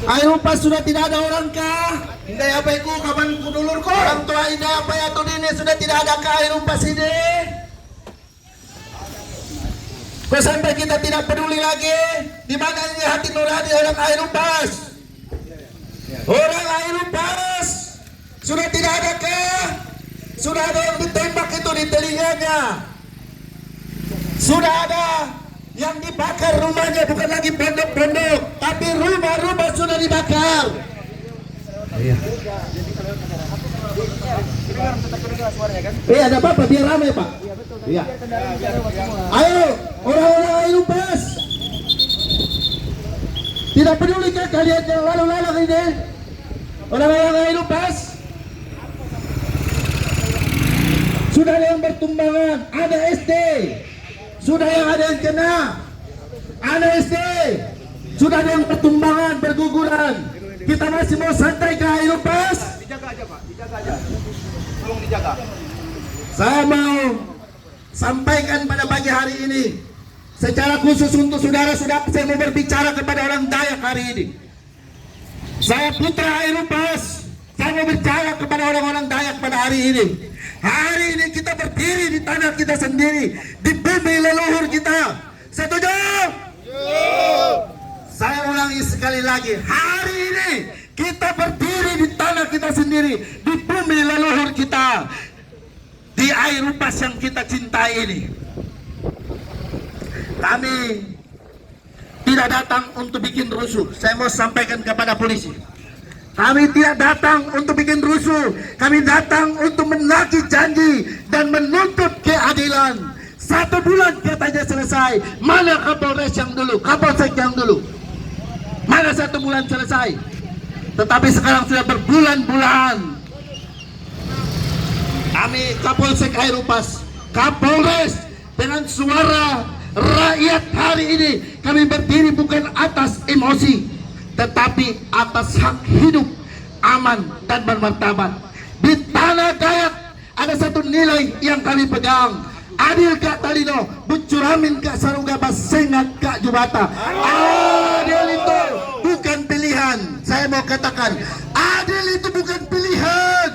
Air Umpas sudah tidak ada orang kah? Hindi apa ko, kapan ko dulur ko. Orang tua ini apa ya tuh ini sudah tidak ada kah Air Umpas ini? Kok sampai kita tidak peduli lagi? Di mana ini hati nurani orang Air Umpas? Orang Air Umpas sudah tidak ada kah? Sudah ada yang ditembak itu di telinganya. Sudah ada yang dibakar rumahnya, bukan lagi pondok-pondok, tapi rumah-rumah sudah dibakar. Iya, ada apa-apa, biar ramai Pak. Iya. Ayo, orang-orang Air Umpas. Tidak peduli kan kalian yang lalu-lalang ini? Orang-orang Air Umpas. Sudah ada yang bertumbangan, ada SD. Sudah ada yang kena, ada SD. Sudah ada yang pertumbangan, berguguran. Kita masih mau santai ke Air Umpas? Dijaga aja Pak, dijaga aja. Tolong dijaga. Saya mau sampaikan pada pagi hari ini, secara khusus untuk saudara-saudara, saya mau berbicara kepada orang Dayak hari ini. Saya putra Air Umpas. Saya mau bicara kepada orang-orang Dayak pada hari ini. Hari ini kita berdiri di tanah kita sendiri, di bumi leluhur kita. Setuju? Saya ulangi sekali lagi, hari ini kita berdiri di tanah kita sendiri, di bumi leluhur kita, di Air Umpas yang kita cintai ini. Kami tidak datang untuk bikin rusuh. Saya mau sampaikan kepada polisi, kami tidak datang untuk bikin rusuh. Kami datang untuk menagih janji dan menuntut keadilan. 1 bulan katanya selesai. Mana Kapolres yang dulu, Kapolsek yang dulu? Mana 1 bulan selesai? Tetapi sekarang sudah berbulan-bulan. Kami Kapolsek Air Umpas, Kapolres, dengan suara rakyat hari ini kami berdiri bukan atas emosi, tetapi atas hak hidup aman dan bermartabat. Di tanah Dayak ada satu nilai yang kami pegang. Adil Kak Talino, bucuramin Kak Saruga Basengat Kak Jubata. Adil itu bukan pilihan. Saya mau katakan, adil itu bukan pilihan.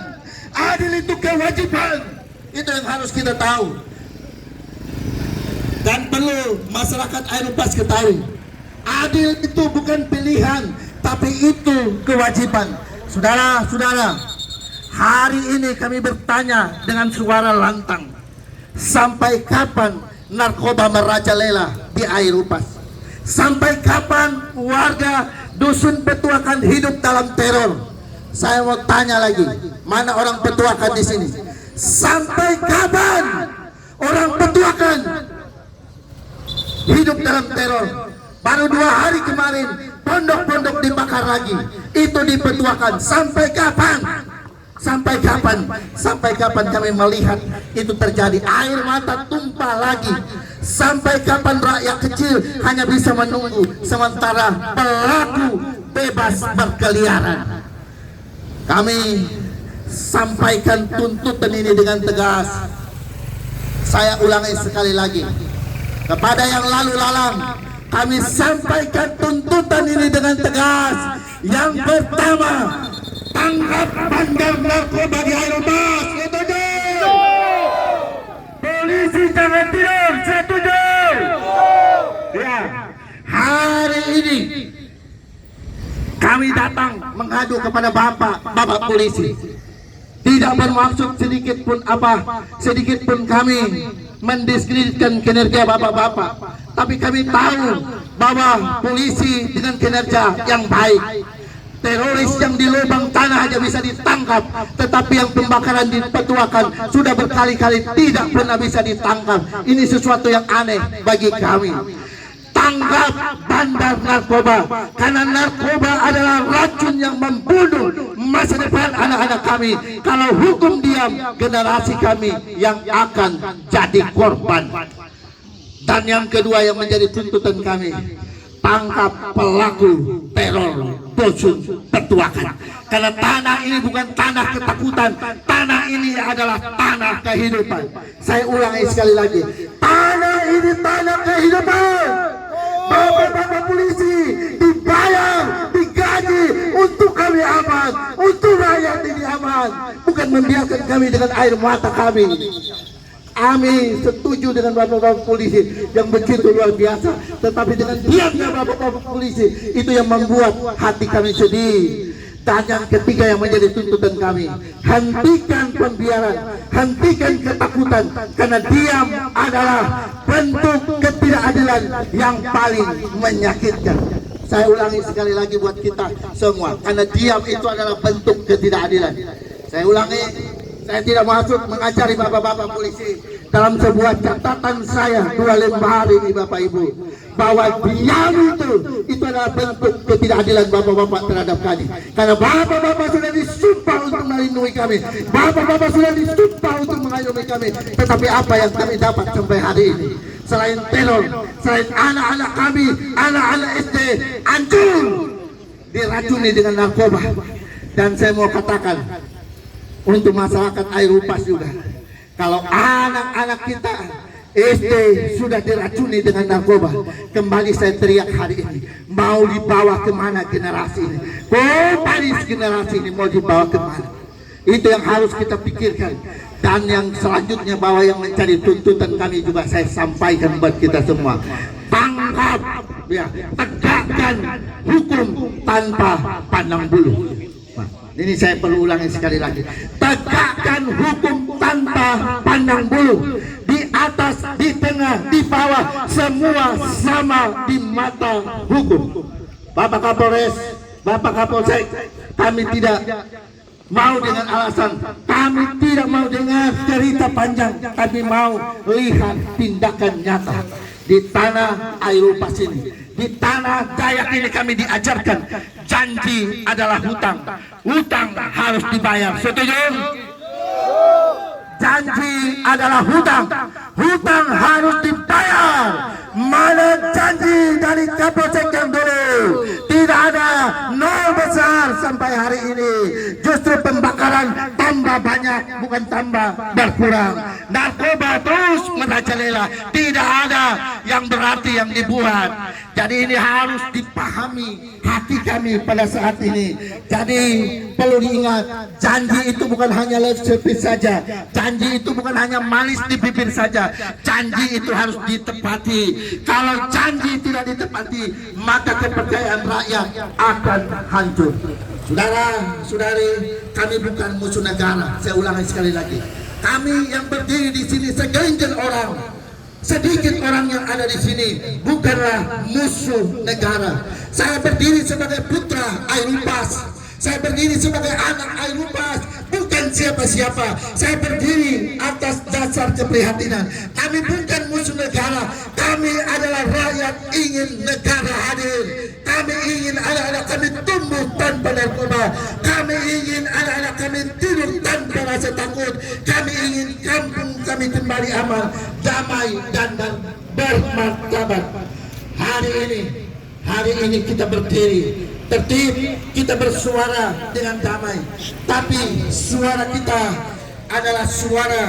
Adil itu kewajiban. Itu yang harus kita tahu. Dan perlu masyarakat Air Umpas ketahui, adil itu bukan pilihan, tapi itu kewajiban. Saudara-saudara, hari ini kami bertanya dengan suara lantang, sampai kapan narkoba merajalela di Air Umpas? Sampai kapan warga dusun Petuakan hidup dalam teror? Saya mau tanya lagi, mana orang Petuakan di sini? Sampai kapan orang Petuakan hidup dalam teror? Baru 2 hari kemarin pondok-pondok dibakar lagi. Itu di Petuakan. Sampai kapan? Sampai kapan? Sampai kapan kami melihat itu terjadi? Air mata tumpah lagi. Sampai kapan rakyat kecil hanya bisa menunggu sementara pelaku bebas berkeliaran? Kami sampaikan tuntutan ini dengan tegas. Saya ulangi sekali lagi, kepada yang lalu lalang, kami sampaikan tuntutan ini dengan tegas. Yang pertama, tangkap bandar narkoba di Air Umpas. Setuju? Polisi jangan tidur. Setuju? Ya. Hari ini kami datang mengadu kepada Bapak polisi. Tidak bermaksud sedikit pun kami mendiskreditkan kinerja bapak-bapak, tapi kami tahu bahwa polisi dengan kinerja yang baik. Teroris yang di lubang tanah aja bisa ditangkap, tetapi yang pembakaran di Petuakan sudah berkali-kali tidak pernah bisa ditangkap. Ini sesuatu yang aneh bagi kami. Tangkap bandar narkoba, karena narkoba adalah racun yang membunuh masa depan anak-anak kami. Kalau hukum diam, generasi kami yang akan jadi korban. Dan yang kedua yang menjadi tuntutan kami, tangkap pelaku teror dusun Petuakan. Karena tanah ini bukan tanah ketakutan, tanah ini adalah tanah kehidupan. Saya ulangi sekali lagi, tanah ini tanah kehidupan. Bapak-bapak polisi dibayar, digaji membiarkan kami dengan air mata kami. Kami setuju dengan bapak-bapak polisi yang begitu luar biasa, tetapi dengan diamnya bapak-bapak polisi itu yang membuat hati kami sedih. Dan yang ketiga yang menjadi tuntutan kami, hentikan pembiaran, hentikan ketakutan, karena diam adalah bentuk ketidakadilan yang paling menyakitkan. Saya ulangi sekali lagi buat kita semua, karena diam itu adalah bentuk ketidakadilan. Saya ulangi, saya tidak masuk mengajari bapak-bapak polisi. Dalam sebuah catatan saya 2 lembar ini Bapak Ibu, bahwa diam itu adalah bentuk ketidakadilan bapak-bapak terhadap kami. Karena bapak-bapak sudah disumpah untuk melindungi kami, bapak-bapak sudah disumpah untuk mengayomi kami, tetapi apa yang kami dapat sampai hari ini? Selain teror, selain anak-anak kami, anak-anak SD hancur, diracuni dengan narkoba. Dan saya mau katakan untuk masyarakat Airupas juga, kalau anak-anak kita SD sudah diracuni dengan narkoba, kembali saya teriak hari ini, mau dibawa kemana generasi ini? Kembali generasi ini mau dibawa kemana? Itu yang harus kita pikirkan. Dan yang selanjutnya, bahwa yang mencari tuntutan kami juga saya sampaikan buat kita semua, tangkap, ya, tegakkan hukum tanpa pandang bulu. Nah, ini saya perlu ulangi sekali lagi, tegakkan hukum tanpa pandang bulu. Di atas, di tengah, di bawah, semua sama di mata hukum. Bapak Kapolres, Bapak Kapolsek, kami tidak mau dengan alasan, kami tidak mau dengar cerita panjang, kami mau lihat tindakan nyata di tanah Airupas ini, di tanah Dayak ini. Kami diajarkan janji adalah hutang, hutang harus dibayar. Setuju? Janji adalah hutang, hutang harus dibayar. Mana janji dari Kapolsek yang dulu? Tidak ada, nol besar sampai hari ini. Justru pembakaran tambah banyak, bukan tambah berkurang. Narkoba terus merajalela, tidak ada yang berarti yang dibuat. Jadi ini harus dipahami hati kami pada saat ini. Jadi perlu diingat, janji itu bukan hanya lip service saja, janji itu bukan hanya manis di bibir saja, janji itu harus ditepati. Kalau janji tidak ditepati, maka kepercayaan rakyat akan hancur. Saudara, saudari, kami bukan musuh negara. Saya ulangi sekali lagi, kami yang berdiri di sini segelintir orang, sedikit orang yang ada di sini, bukanlah musuh negara. Saya berdiri sebagai putra Airupas, saya berdiri sebagai anak Airupas, bukan siapa-siapa. Saya berdiri atas dasar keprihatinan. Kami bukan musuh negara, kami adalah rakyat ingin negara hadir. Kami ingin anak-anak kami tumbuh tanpa narkoba. Kami ingin anak-anak kami tidur tanpa rasa takut. Kami ingin kampung kami kembali aman, damai, dan bermartabat. Hari ini kita berdiri tertib, kita bersuara dengan damai, tapi suara kita adalah suara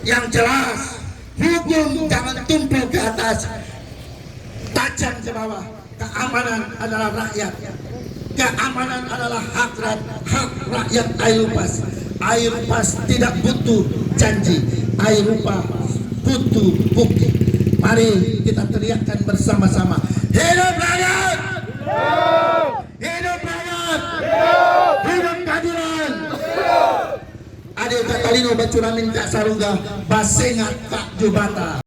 yang jelas. Hukum jangan tumpul ke atas, tajam ke bawah. Keamanan adalah rakyat, keamanan adalah hak rakyat Airupas. Airupas tidak butuh janji, Airupas butuh bukti. Mari kita teriakkan bersama-sama, hidup rakyat, hidup rakyat, hidup keadilan. Adil Katalino Bacuramin Kak Sarungga Basengat Kak Jubata.